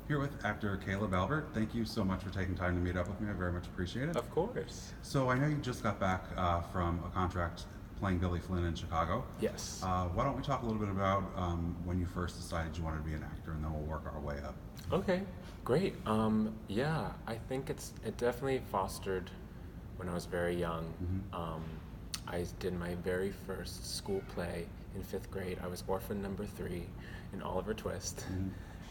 here with actor Caleb Albert. Thank you so much for taking time to meet up with me. I very much appreciate it. Of course. So I know you just got back from a contract playing Billy Flynn in Chicago. Yes. Why don't we talk a little bit about when you first decided you wanted to be an actor, and then we'll work our way up. Okay, great. Yeah, I think it definitely fostered when I was very young. I did my very first school play in 5th grade. I was orphan number 3 in Oliver Twist.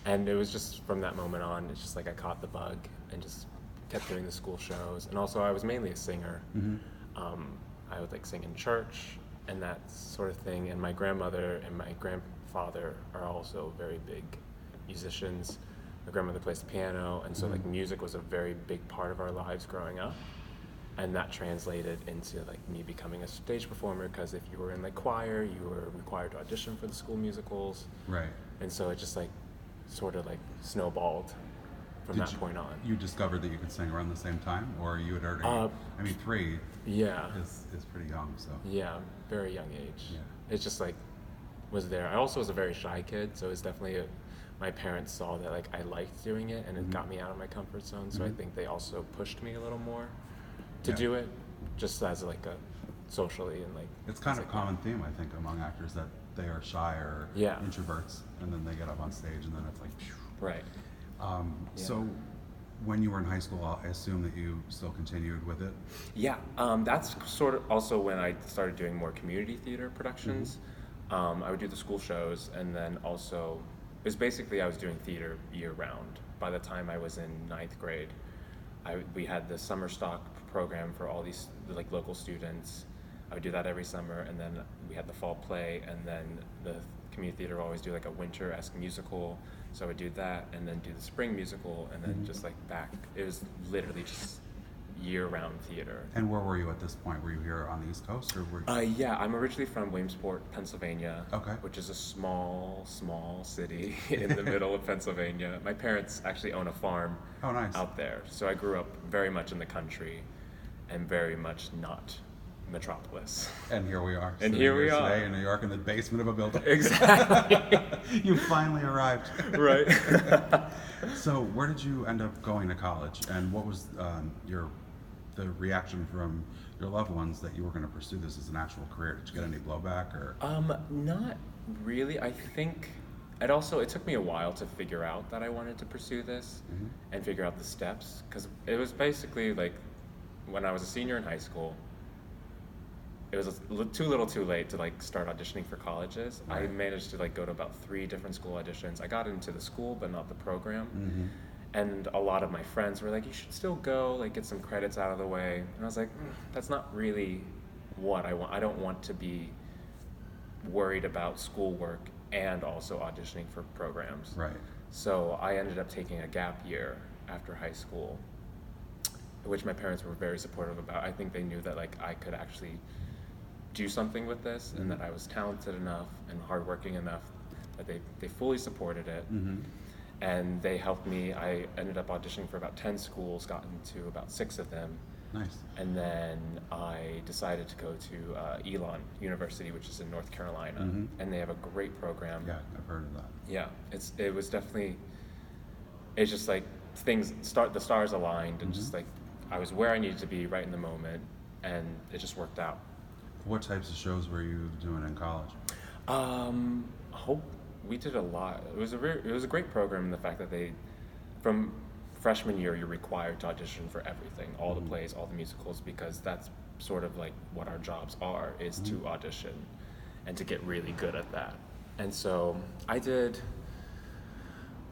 And it was just from that moment on, it's just like I caught the bug and just kept doing the school shows. And also I was mainly a singer. I would like sing in church and that sort of thing. And my grandmother and my grandfather are also very big musicians. My grandmother plays the piano, and so like music was a very big part of our lives growing up. And that translated into like me becoming a stage performer, because if you were in like choir, you were required to audition for the school musicals. Right. And so it just like sort of like snowballed from that point on. You discovered that you could sing around the same time, or you had already? I mean, 3 Yeah. is pretty young, so. Yeah, very young age. Yeah. It's just like was there. I also was a very shy kid, so it's definitely my parents saw that like I liked doing it, and it got me out of my comfort zone. So I think they also pushed me a little more to do it, just as like a socially and like. It's kind of like a common theme, I think, among actors, that they are shy or introverts, and then they get up on stage, and then it's like, phew. Right. So, when you were in high school, I assume that you still continued with it. Yeah, that's sort of also when I started doing more community theater productions. I would do the school shows, and then also it was basically I was doing theater year round. By the time I was in 9th grade, we had the summer stock program for all these like local students. I would do that every summer, and then we had the fall play, and then the community theater would always do like a winter-esque musical. So I would do that, and then do the spring musical, and then just like back. It was literally just year-round theater. And where were you at this point? Were you here on the East Coast, or were you? Yeah, I'm originally from Williamsport, Pennsylvania, Okay. which is a small city in the middle of Pennsylvania. My parents actually own a farm Oh, nice. out there, so I grew up very much in the country and very much not metropolis. And here we are. And sitting here we are. today in New York, in the basement of a building. Exactly. You finally arrived. Right. So, where did you end up going to college, and what was the reaction from your loved ones that you were going to pursue this as an actual career? Did you get any blowback, or? Not really. I think it took me a while to figure out that I wanted to pursue this and figure out the steps, because it was basically like when I was a senior in high school, it was too little too late to like start auditioning for colleges. Right. I managed to like go to about 3 different school auditions. I got into the school but not the program. And a lot of my friends were like, you should still go, like get some credits out of the way. And I was like, that's not really what I want. I don't want to be worried about schoolwork and also auditioning for programs. Right. So I ended up taking a gap year after high school, which my parents were very supportive about. I think they knew that like I could actually do something with this, and that I was talented enough and hardworking enough that they fully supported it. And they helped me. I ended up auditioning for about 10 schools, got into about 6 of them. Nice. And then I decided to go to Elon University, which is in North Carolina. And they have a great program. Yeah, I've heard of that. Yeah, it was definitely, it's just like the stars aligned, and just like I was where I needed to be right in the moment, and it just worked out. What types of shows were you doing in college? We did a lot. It was a great program in the fact that from freshman year, you're required to audition for everything, all the plays, all the musicals, because that's sort of like what our jobs are, is to audition and to get really good at that. And so I did,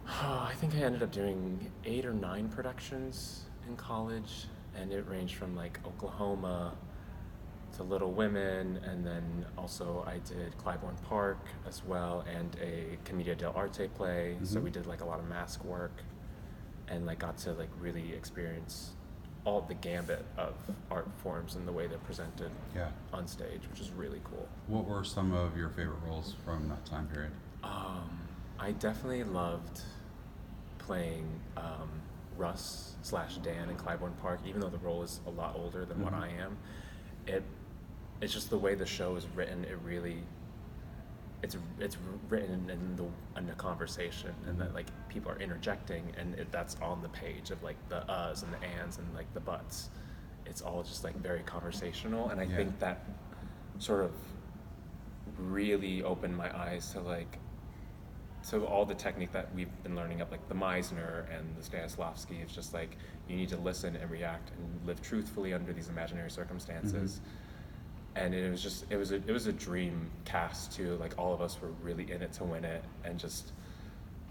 I think I ended up doing 8 or 9 productions in college, and it ranged from like Oklahoma to Little Women, and then also I did Clybourne Park as well, and a Commedia dell'arte play. So we did like a lot of mask work, and like got to like really experience all the gambit of art forms and the way they're presented on stage, which is really cool. What were some of your favorite roles from that time period? I definitely loved playing Russ/Dan in Clybourne Park, even though the role is a lot older than what I am. It's just the way the show is written. It really it's written in the conversation, and that like people are interjecting, and that's on the page of like the uhs and the ands and like the buts. It's all just like very conversational, and I Yeah. think that sort of really opened my eyes to like so all the technique that we've been learning up, like the Meisner and the Stanislavski, it's just like you need to listen and react and live truthfully under these imaginary circumstances. And it was a dream cast too. Like all of us were really in it to win it, and just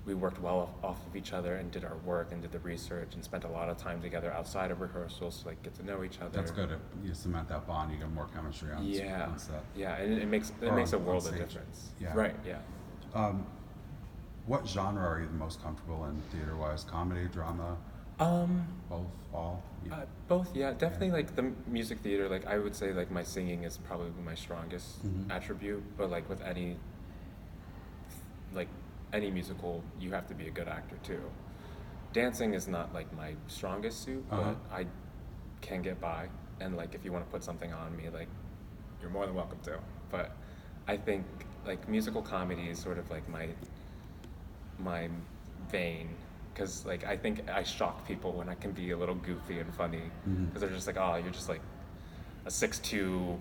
we worked well off of each other and did our work and did the research and spent a lot of time together outside of rehearsals to like get to know each other. That's good. You cement that bond. You get more chemistry on set. Yeah, and it makes Or a on world of stage. difference. Yeah. Right. Yeah. What genre are you the most comfortable in theater-wise? Comedy, drama, both, all? Yeah. Both, yeah, definitely like the music theater. Like I would say, like my singing is probably my strongest attribute. But like with any musical, you have to be a good actor too. Dancing is not like my strongest suit, but I can get by. And like if you want to put something on me, like you're more than welcome to. But I think like musical comedy is sort of like my vein, because like I think I shock people when I can be a little goofy and funny, because they're just like, oh, you're just like a 6'2"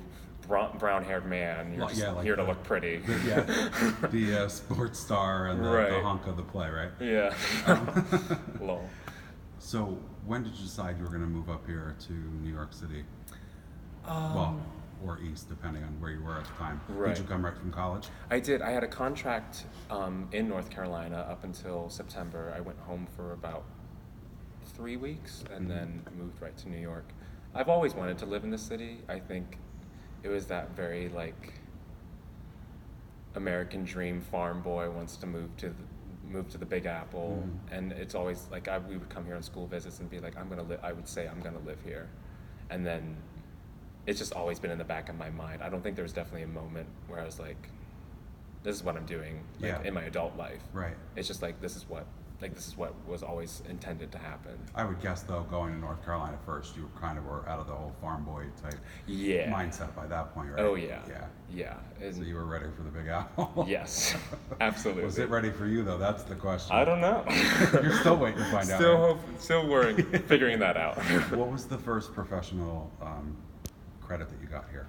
brown-haired man, you're just like here to look pretty. The sports star and the Right. hunk of the play, right? Yeah. Lol. So when did you decide you were going to move up here to New York City? Or East, depending on where you were at the time. Right. Did you come right from college? I did. I had a contract in North Carolina up until September. I went home for about 3 weeks and then moved right to New York. I've always wanted to live in the city. I think it was that very like American dream farm boy wants to move to the Big Apple, and it's always like we would come here on school visits and be like, I would say I'm gonna live here, and then it's just always been in the back of my mind. I don't think there was definitely a moment where I was like, this is what I'm doing in my adult life. Right. It's just like this is what was always intended to happen. I would guess, though, going to North Carolina first, you were out of the whole farm boy type mindset by that point, right? Oh yeah. Yeah. Yeah. So you were ready for the Big Apple? Yes, absolutely. Was it ready for you, though? That's the question. I don't know. You're still waiting to find out. Right? Still worrying, figuring that out. What was the first professional credit that you got here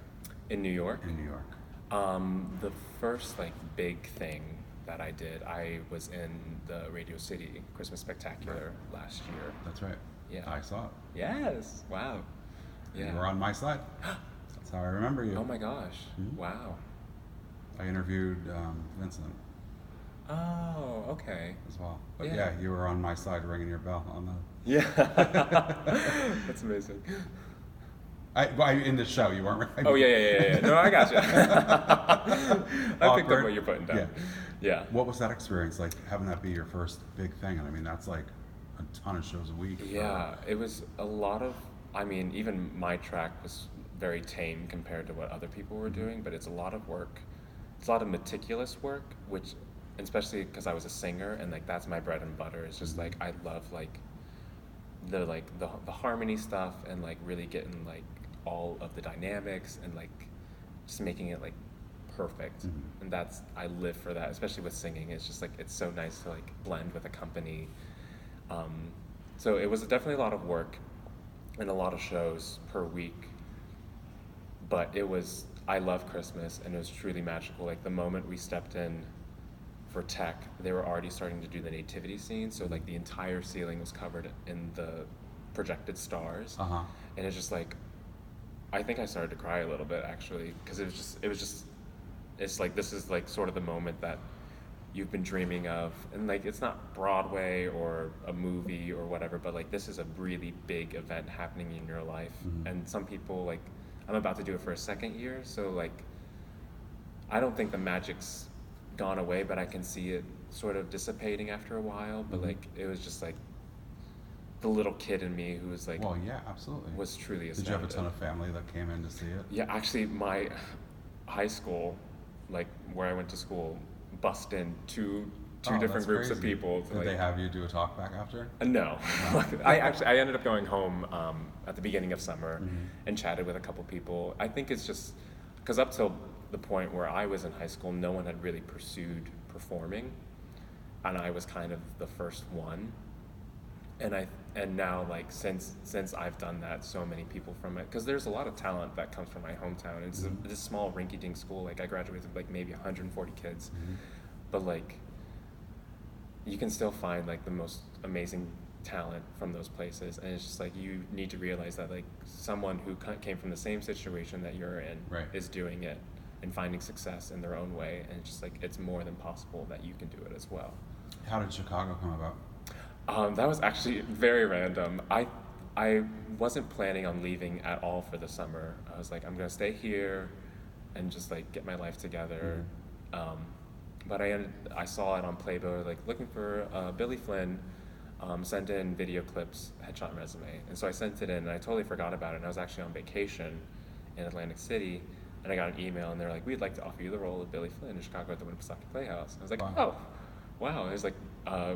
In New York? in New York? The first like big thing that I did, I was in the Radio City Christmas Spectacular last year. That's right. Yeah. I saw it. Yes. Wow. Yeah. You were on my side. That's how I remember you. Oh my gosh. Wow. I interviewed Vincent Oh, okay. as well. But Yeah. yeah, you were on my side ringing your bell on the... Yeah. That's amazing. In the show, you weren't right. Oh yeah. No, I got you. I picked up Awkward. what you're putting down. Yeah. What was that experience like, having that be your first big thing? And I mean, that's like a ton of shows a week. Yeah, it was a lot of, I mean, even my track was very tame compared to what other people were doing, but it's a lot of work. It's a lot of meticulous work, which, especially because I was a singer and like that's my bread and butter. It's just like I love like the harmony stuff and like really getting like all of the dynamics and like just making it like perfect. And that's, I live for that, especially with singing. It's just like it's so nice to like blend with a company. So it was definitely a lot of work and a lot of shows per week, but I love Christmas, and it was truly magical. Like the moment we stepped in for tech, they were already starting to do the nativity scene, so like the entire ceiling was covered in the projected stars. And it's just like, I think I started to cry a little bit actually, because it's like, this is like sort of the moment that you've been dreaming of, and like it's not Broadway or a movie or whatever, but like this is a really big event happening in your life. And some people, like, I'm about to do it for a second year, so like I don't think the magic's gone away, but I can see it sort of dissipating after a while. But like it was just like the little kid in me who was like, Well, yeah, absolutely. was truly Did astounded. you have a ton of family that came in to see it? Yeah, actually my high school, like where I went to school, bussed in two Oh, different that's groups of crazy. people. To, Did like, they have you do a talk back after? No. I ended up going home at the beginning of summer and chatted with a couple people. I think it's just because up till the point where I was in high school, no one had really pursued performing, and I was kind of the first one. And now, like, since I've done that, so many people from it, because there's a lot of talent that comes from my hometown. It's this small rinky-dink school. Like, I graduated with like maybe 140 kids, but like, you can still find like the most amazing talent from those places, and it's just like you need to realize that like someone who came from the same situation that you're in Right. is doing it and finding success in their own way, and it's just like it's more than possible that you can do it as well. How did Chicago come about? That was actually very random. I wasn't planning on leaving at all for the summer. I was like, I'm gonna stay here and just like get my life together. But I saw it on Playboy, like looking for Billy Flynn, sent in video clips, headshot and resume. And so I sent it in, and I totally forgot about it. And I was actually on vacation in Atlantic City, and I got an email, and they're like, we'd like to offer you the role of Billy Flynn in Chicago at the Winnipesaukee Playhouse. I was like, Wow. oh, wow. And it was like,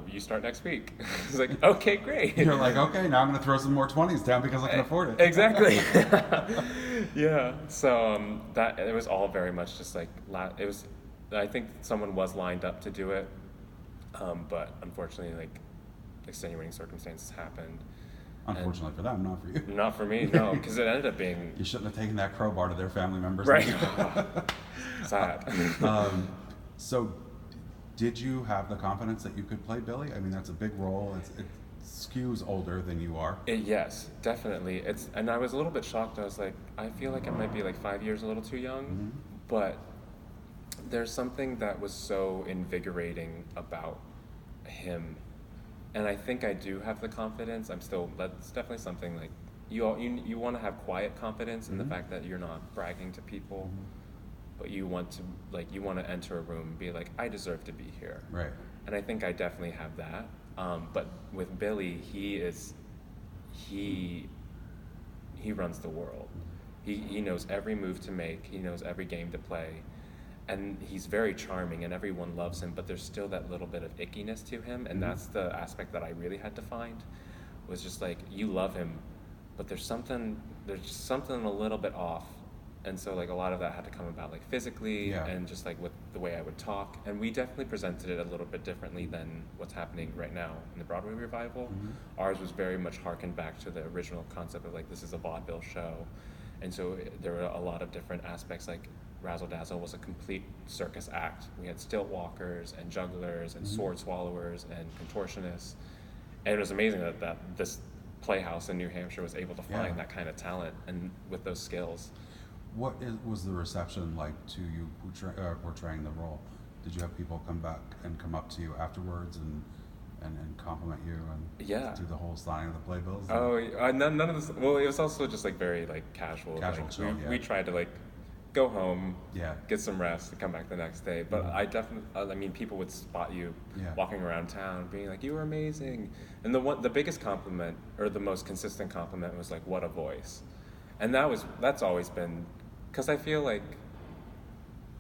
you start next week. I was like, okay, great. You're like, okay, now I'm going to throw some more 20s down because I can afford it. Exactly. Yeah. So that it was all very much just like it was. I think someone was lined up to do it, but unfortunately, like extenuating circumstances happened. Unfortunately for them, not for you. Not for me, no, because it ended up being You shouldn't have taken that crowbar to their family members. right. Sad. So, did you have the confidence that you could play Billy? I mean, that's a big role. It skews older than you are. Yes, definitely. And I was a little bit shocked. I was like, I feel like I might be like 5 years a little too young, but there's something that was so invigorating about him, and I think I do have the confidence. That's definitely something like you want to have quiet confidence in the fact that you're not bragging to people, but you want to enter a room and be like, I deserve to be here. Right. And I think I definitely have that. But with Billy, he runs the world. He knows every move to make. He knows every game to play. And he's very charming, and everyone loves him, but there's still that little bit of ickiness to him, and that's the aspect that I really had to find, was just like, you love him, but there's just something a little bit off. And so like a lot of that had to come about like physically and just like with the way I would talk. And we definitely presented it a little bit differently than what's happening right now in the Broadway revival. Ours was very much harkened back to the original concept of like, this is a vaudeville show. And so there were a lot of different aspects, like Razzle Dazzle was a complete circus act. We had stilt walkers and jugglers and sword swallowers and contortionists. And it was amazing that this playhouse in New Hampshire was able to find that kind of talent and with those skills. What was the reception like to you portraying the role? Did you have people come back and come up to you afterwards and compliment you and do the whole signing of the playbills? None of this. Well, it was also just like very like casual. Casual, like, chill, we tried to like go home, Yeah. get some rest, and come back the next day. But I definitely, I mean, people would spot you walking around town, being like, "You were amazing." And the biggest compliment, or the most consistent compliment, was like, "What a voice," and that's always been, because I feel like,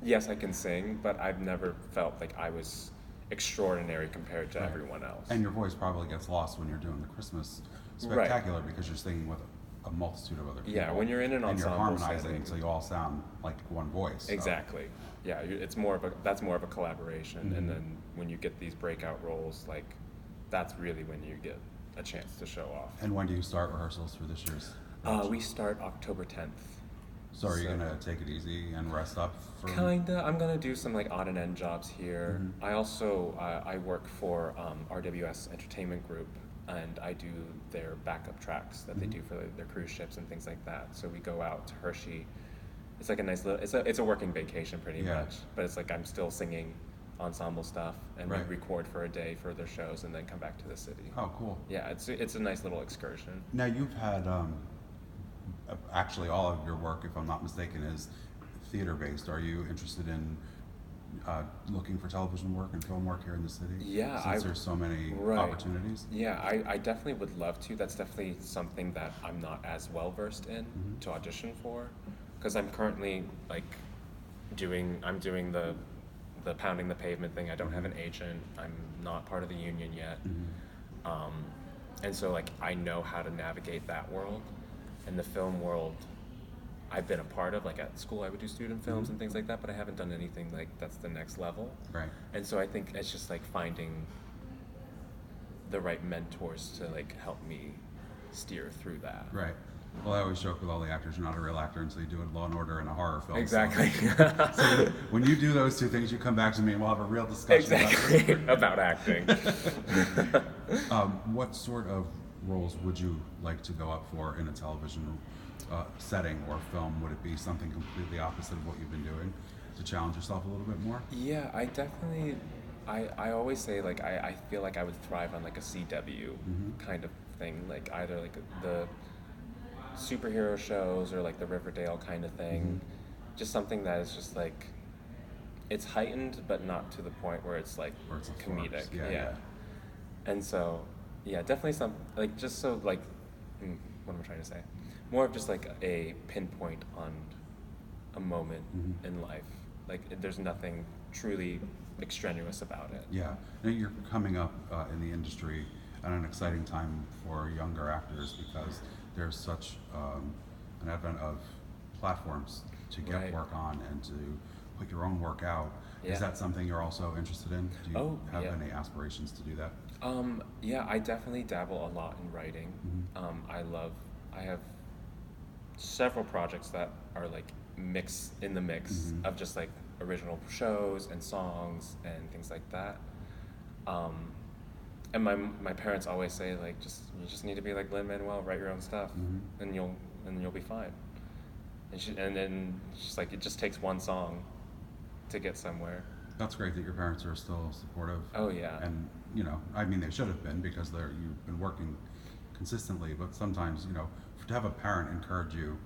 yes, I can sing, but I've never felt like I was extraordinary compared to everyone else. And your voice probably gets lost when you're doing the Christmas spectacular because you're singing with a multitude of other people. Yeah, when you're in an and you're ensemble harmonizing, setting. so you all sound like one voice. So. Exactly. Yeah, that's more of a collaboration, and then when you get these breakout roles, like that's really when you get a chance to show off. And when do you start rehearsals for this year's? We start October 10th. So are you gonna take it easy and rest up for? Kinda. I'm gonna do some like odd and end jobs here. I also I work for RWS Entertainment Group, and I do their backup tracks that they do for their cruise ships and things like that. So we go out to Hershey. It's like a nice little. It's a working vacation pretty much, but it's like I'm still singing ensemble stuff, and we record for a day for their shows, and then come back to the city. Oh, cool. Yeah, it's a nice little excursion. Now you've had actually all of your work, if I'm not mistaken, is theater based. Are you interested in looking for television work and film work here in the city? Yeah, since there's so many opportunities. Yeah, I definitely would love to. That's definitely something that I'm not as well versed in to audition for, because I'm currently like doing the pounding the pavement thing. I don't have an agent. I'm not part of the union yet, and so like I know how to navigate that world. In the film world, I've been a part of. Like at school, I would do student films and things like that, but I haven't done anything like that's the next level. Right. And so I think it's just like finding the right mentors to like help me steer through that. Right. Well, I always joke with all the actors, you're not a real actor until you do a Law and Order and a horror film. Exactly. So when you do those two things, you come back to me and we'll have a real discussion exactly. about acting. What sort of roles would you like to go up for in a television setting or film? Would it be something completely opposite of what you've been doing to challenge yourself a little bit more? Yeah, I definitely, I always say like I feel like I would thrive on like a CW kind of thing, like either like the superhero shows or like the Riverdale kind of thing. Just something that is just like, it's heightened but not to the point where it's like comedic. Yeah. And so, yeah, definitely some, like just so like, what am I trying to say? More of just like a pinpoint on a moment in life. Like there's nothing truly extraneous about it. Yeah. Now you're coming up in the industry at an exciting time for younger actors because there's such an advent of platforms to get work on and to put your own work out. Yeah. Is that something you're also interested in? Do you have any aspirations to do that? Yeah, I definitely dabble a lot in writing. I have several projects that are like mix of just like original shows and songs and things like that. And my parents always say like you just need to be like Lin-Manuel, write your own stuff, and you'll be fine. And then she's like, it just takes one song to get somewhere. That's great that your parents are still supportive. Oh yeah. And I mean they should have been because you've been working consistently. But sometimes to have a parent encourage you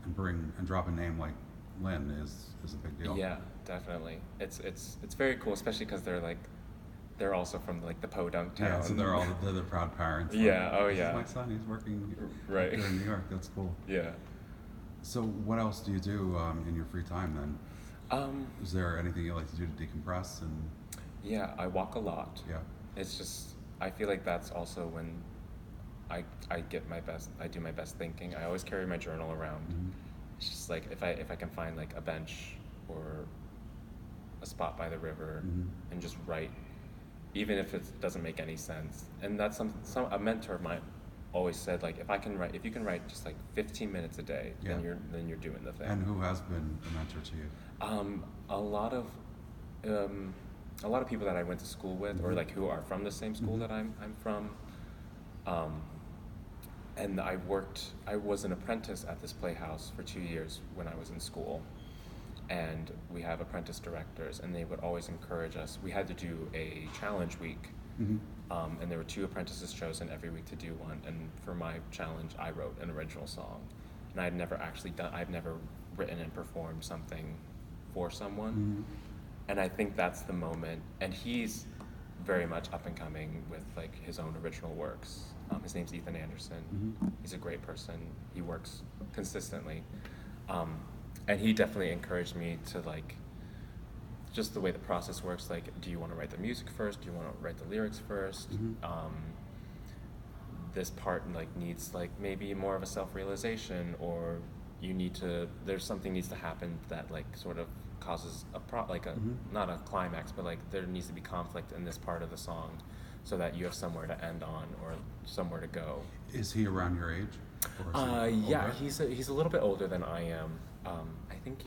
and drop a name like Lynn is a big deal. Yeah, definitely. It's very cool, especially because they're also from like the podunk town. Yeah, so they're the proud parents. Yeah. Like, oh yeah. This is my son. He's working right here in New York. That's cool. Yeah. So what else do you do in your free time then? Is there anything you like to do to decompress? And yeah, I walk a lot. Yeah. It's just I feel like that's also when I do my best thinking. I always carry my journal around. It's just like if I can find like a bench or a spot by the river and just write, even if it doesn't make any sense. And that's a mentor of mine always said like if you can write just like 15 minutes a day, then you're doing the thing. And who has been a mentor to you? A lot of people that I went to school with or like who are from the same school that I'm from. And I was an apprentice at this playhouse for 2 years when I was in school. And we have apprentice directors, and they would always encourage us. We had to do a challenge week, and there were 2 apprentices chosen every week to do one. And for my challenge, I wrote an original song, and I've never written and performed something for someone. And I think that's the moment. And he's very much up and coming with like his own original works. His name's Ethan Anderson. He's a great person. He works consistently. And he definitely encouraged me to like, just the way the process works, like, do you want to write the music first? Do you want to write the lyrics first? This part like needs like maybe more of a self-realization, or there's something needs to happen that like sort of causes not a climax, but like there needs to be conflict in this part of the song so that you have somewhere to end on or somewhere to go. Is he around your age? Yeah, he's a little bit older than I am. I think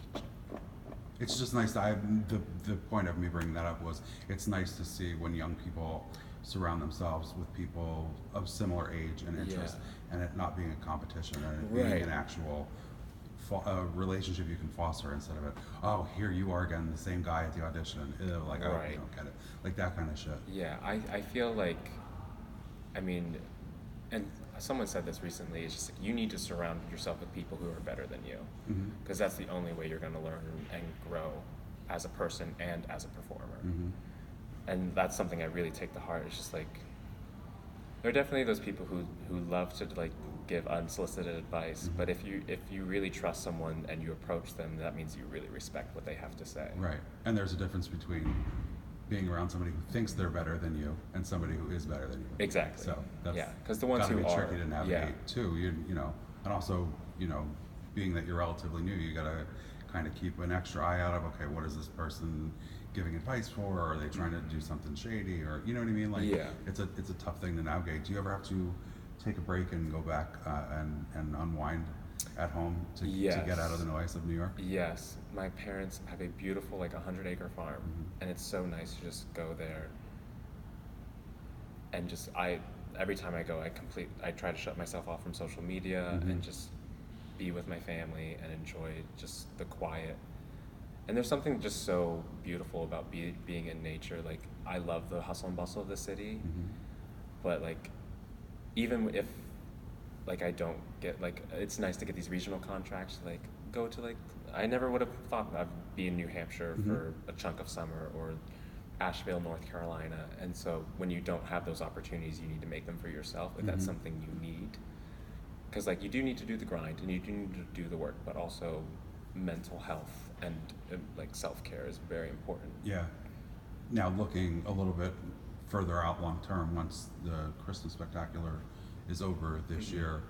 it's just nice. The point of me bringing that up was it's nice to see when young people surround themselves with people of similar age and interest, and it not being a competition and it being an actual relationship you can foster instead of here you are again, the same guy at the audition. You don't get it, like that kind of shit. Yeah, I feel like, I mean, and someone said this recently, it's just like you need to surround yourself with people who are better than you, because that's the only way you're going to learn and grow as a person and as a performer. And that's something I really take to heart. It's just like there are definitely those people who love to like give unsolicited advice, but if you really trust someone and you approach them, that means you really respect what they have to say. Right. And there's a difference between being around somebody who thinks they're better than you and somebody who is better than you. Exactly. So that's because the ones who gotta be are tricky to navigate too. You know, and also being that you're relatively new, you gotta kind of keep an extra eye out of, okay, what is this person giving advice for? Or are they trying to do something shady? Or, you know what I mean? Like, Yeah. it's a tough thing to navigate. Do you ever have to take a break and go back and unwind at home to get out of the noise of New York? Yes. My parents have a beautiful, like, 100-acre farm, and it's so nice to just go there. And just, every time I go, I try to shut myself off from social media and just be with my family and enjoy just the quiet. And there's something just so beautiful about being in nature. Like, I love the hustle and bustle of the city, but like, even if like I don't get, like, it's nice to get these regional contracts, like go to, like, I never would have thought I'd be in New Hampshire for a chunk of summer, or Asheville, North Carolina. And so when you don't have those opportunities, you need to make them for yourself. Like, that's something you need, because like you do need to do the grind and you do need to do the work, but also mental health and like self-care is very important. Yeah. Now, looking a little bit further out long term, once the Christmas Spectacular is over this year,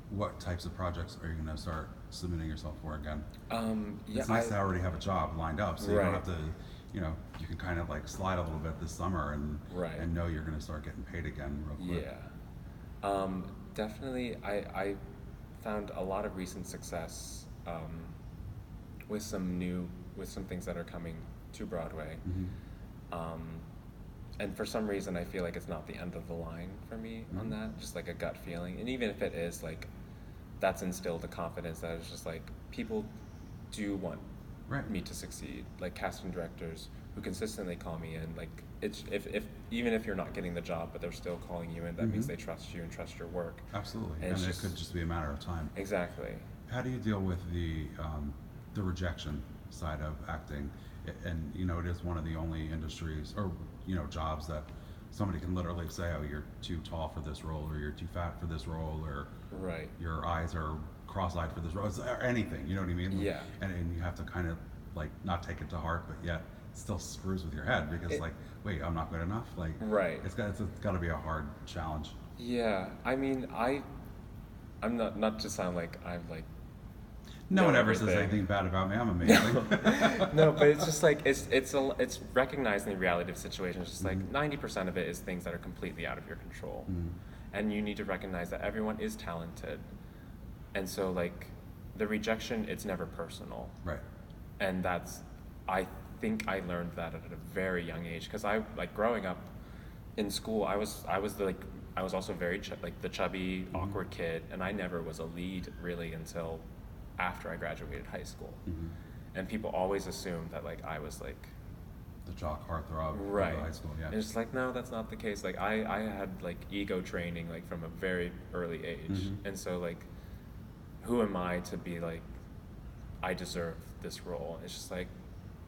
what types of projects are you going to start submitting yourself for again? It's nice to already have a job lined up, so you don't have to, you know, you can kind of like slide a little bit this summer and know you're going to start getting paid again real quick. Yeah. Definitely, I found a lot of recent success with some things that are coming to Broadway. And for some reason, I feel like it's not the end of the line for me on that, just like a gut feeling. And even if it is, like, that's instilled a confidence that it's just like, people do want me to succeed. Like, casting directors who consistently call me in, like, it's if even if you're not getting the job, but they're still calling you in, that means they trust you and trust your work. Absolutely, and it could just be a matter of time. Exactly. How do you deal with the rejection side of acting? And you know, it is one of the only industries, or you know, jobs that somebody can literally say, "Oh, you're too tall for this role," or "You're too fat for this role," or "Your eyes are cross-eyed for this role," or anything. You know what I mean? Yeah. And you have to kind of like not take it to heart, but yet still screws with your head, because like, wait, I'm not good enough. Like, it's got to be a hard challenge. Yeah, I mean, I'm not to sound like I'm like. No one ever says anything bad about me. I'm amazing. No, but it's just like it's recognizing the reality of the situation. It's just like 90% of it is things that are completely out of your control, and you need to recognize that everyone is talented, and so like the rejection, it's never personal. Right. And I think I learned that at a very young age, because I, like, growing up in school, I was also very the chubby, awkward kid, and I never was a lead really until after I graduated high school. And people always assumed that like I was like the jock heartthrob of high school. Yeah. And it's like, no, that's not the case. Like I had like ego training like from a very early age, and so like, who am I to be like, I deserve this role? It's just like,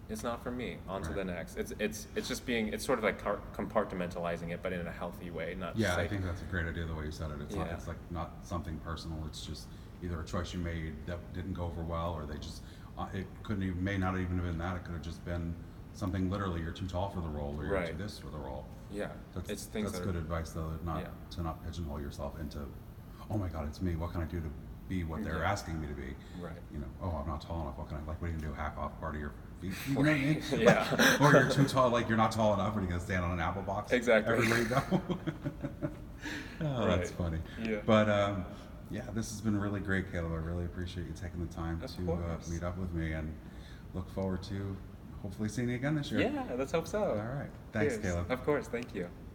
it's not for me. On to the next. It's just being, it's sort of like compartmentalizing it, but in a healthy way. Not just I think that's a great idea the way you said it. It's not, it's like not something personal. It's just either a choice you made that didn't go over well, or they just may not even have been that. It could have just been something literally, you're too tall for the role, or you're too this for the role. Yeah, that's good advice though, to not pigeonhole yourself into, oh my God, it's me. What can I do to be what they're asking me to be? Right. You know, oh, I'm not tall enough. What can I, like, what are you gonna do? Hack off part of your feet? You know what I mean? Yeah. Or you're too tall, like you're not tall enough. What are you gonna stand on an apple box? Exactly. Everywhere you go. That's funny. Yeah. But yeah, this has been really great, Caleb. I really appreciate you taking the time to meet up with me, and look forward to hopefully seeing you again this year. Yeah, let's hope so. All right. Thanks, Caleb. Of course. Thank you.